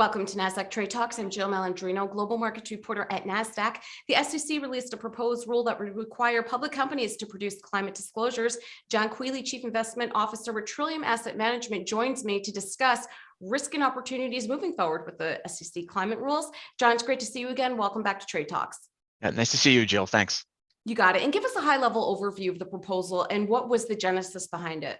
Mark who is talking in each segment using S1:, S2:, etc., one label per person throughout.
S1: Welcome to Nasdaq Trade Talks. I'm Jill Malandrino, global markets reporter at Nasdaq. The SEC released a proposed rule that would require public companies to produce climate disclosures. John Quealy, Chief Investment Officer with Trillium Asset Management, joins me to discuss risk and opportunities moving forward with the SEC climate rules. John, it's great to see you again. Welcome back to Trade Talks.
S2: Nice to see you, Jill. Thanks.
S1: You got it. And give us a high-level overview of the proposal and what was the genesis behind it.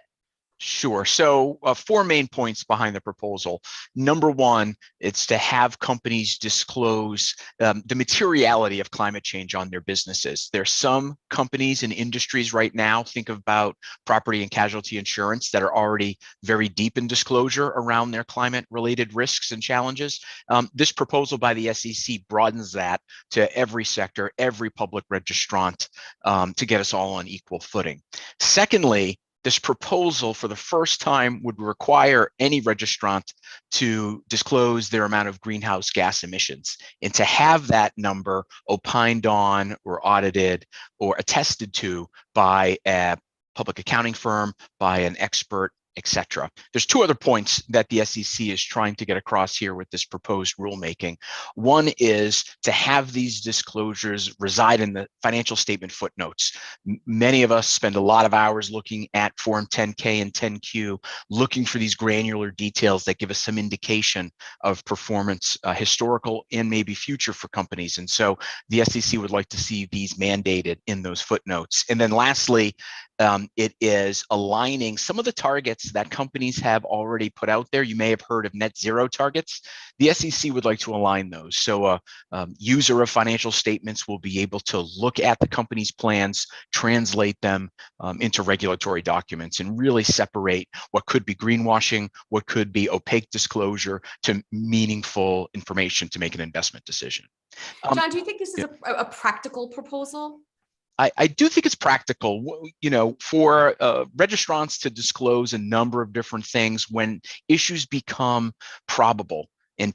S2: Sure. So 4 main points behind the proposal. Number one, it's to have companies disclose the materiality of climate change on their businesses. There's some companies and industries right now, think about property and casualty insurance, that are already very deep in disclosure around their climate-related risks and challenges. This proposal by the SEC broadens that to every sector, every public registrant, to get us all on equal footing. Secondly, this proposal for the first time would require any registrant to disclose their amount of greenhouse gas emissions, and to have that number opined on or audited or attested to by a public accounting firm, by an expert, etc. There's 2 other points that the SEC is trying to get across here with this proposed rulemaking. One is to have these disclosures reside in the financial statement footnotes. Many of us spend a lot of hours looking at Form 10K and 10Q, looking for these granular details that give us some indication of performance, historical and maybe future for companies. And so the SEC would like to see these mandated in those footnotes. And then lastly, it is aligning some of the targets that companies have already put out there. You may have heard of net zero targets. The SEC would like to align those. So a user of financial statements will be able to look at the company's plans, translate them into regulatory documents, and really separate what could be greenwashing, what could be opaque disclosure, to meaningful information to make an investment decision.
S1: John, do you think this is a practical proposal?
S2: I do think it's practical, for registrants to disclose a number of different things when issues become probable and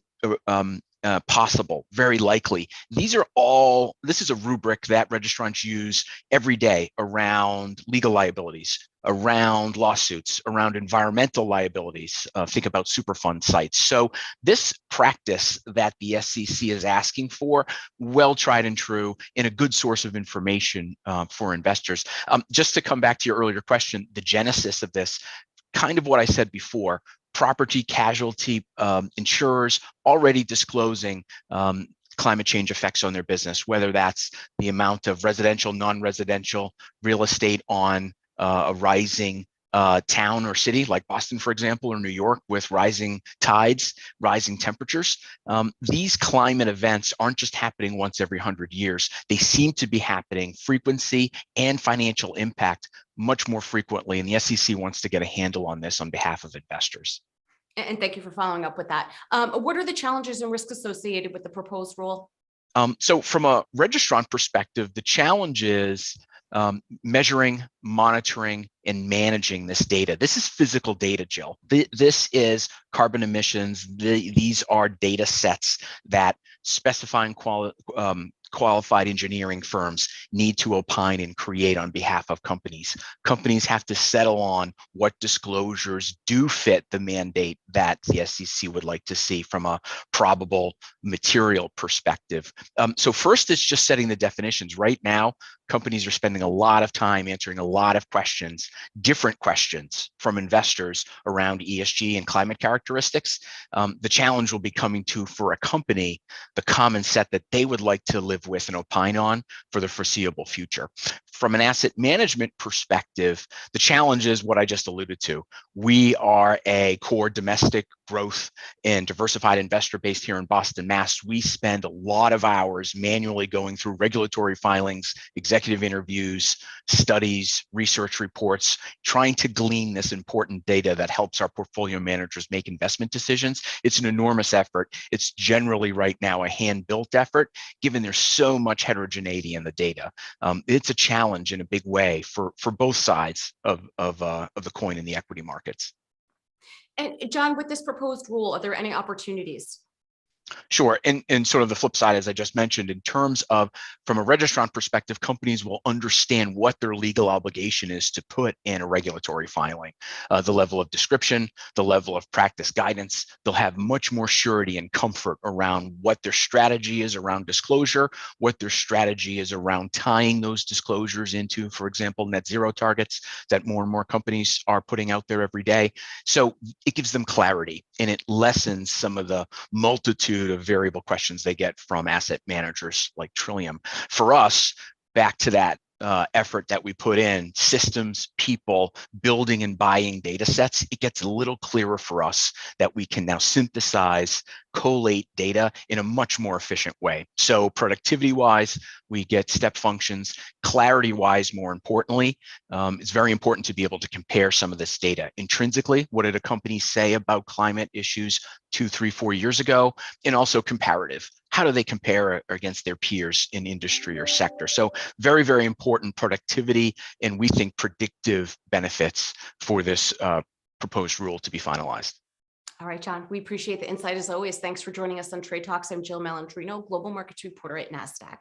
S2: possible, very likely. This is a rubric that registrants use every day around legal liabilities, around lawsuits, around environmental liabilities. Think about Superfund sites. So this practice that the SEC is asking for, well tried and true, and a good source of information for investors. Just to come back to your earlier question, the genesis of this, kind of what I said before, property casualty insurers already disclosing climate change effects on their business, whether that's the amount of residential, non-residential real estate on a rising town or city like Boston, for example, or New York, with rising tides, rising temperatures. These climate events aren't just happening once every 100 years. They seem to be happening frequency and financial impact much more frequently, and the SEC wants to get a handle on this on behalf of investors.
S1: And thank you for following up with that. What are the challenges and risks associated with the proposed rule?
S2: So from a registrant perspective, the challenge is measuring, monitoring, and managing this data. This is physical data, Jill. This is carbon emissions. These are data sets that specifying qualified engineering firms need to opine and create on behalf of companies. Companies have to settle on what disclosures do fit the mandate that the SEC would like to see from a probable material perspective. So first, it's just setting the definitions. Right now, companies are spending a lot of time answering a lot of questions, different questions from investors around ESG and climate characteristics. The challenge will be coming to, for a company, the common set that they would like to live with and opine on for the foreseeable future. From an asset management perspective, the challenge is what I just alluded to. We are a core domestic growth and diversified investor based here in Boston, Mass. We spend a lot of hours manually going through regulatory filings, executive interviews, studies, research reports, trying to glean this important data that helps our portfolio managers make investment decisions. It's an enormous effort. It's generally right now a hand-built effort, given there's so much heterogeneity in the data. It's a challenge in a big way for both sides of the coin in the equity markets.
S1: And John, with this proposed rule, are there any opportunities?
S2: Sure. And sort of the flip side, as I just mentioned, in terms of from a registrant perspective, companies will understand what their legal obligation is to put in a regulatory filing, the level of description, the level of practice guidance. They'll have much more surety and comfort around what their strategy is around disclosure, what their strategy is around tying those disclosures into, for example, net zero targets that more and more companies are putting out there every day. So it gives them clarity and it lessens some of the multitude of variable questions they get from asset managers like Trillium. For us, back to that effort that we put in, systems, people, building and buying data sets, it gets a little clearer for us that we can now synthesize, collate data in a much more efficient way. So productivity-wise, we get step functions. Clarity-wise, more importantly, it's very important to be able to compare some of this data. Intrinsically, what did a company say about climate issues 2, 3, 4 years ago? And also comparative. How do they compare against their peers in industry or sector? So very, very important productivity and we think predictive benefits for this proposed rule to be finalized.
S1: All right, John, we appreciate the insight as always. Thanks for joining us on Trade Talks. I'm Jill Malandrino, Global Markets Reporter at Nasdaq.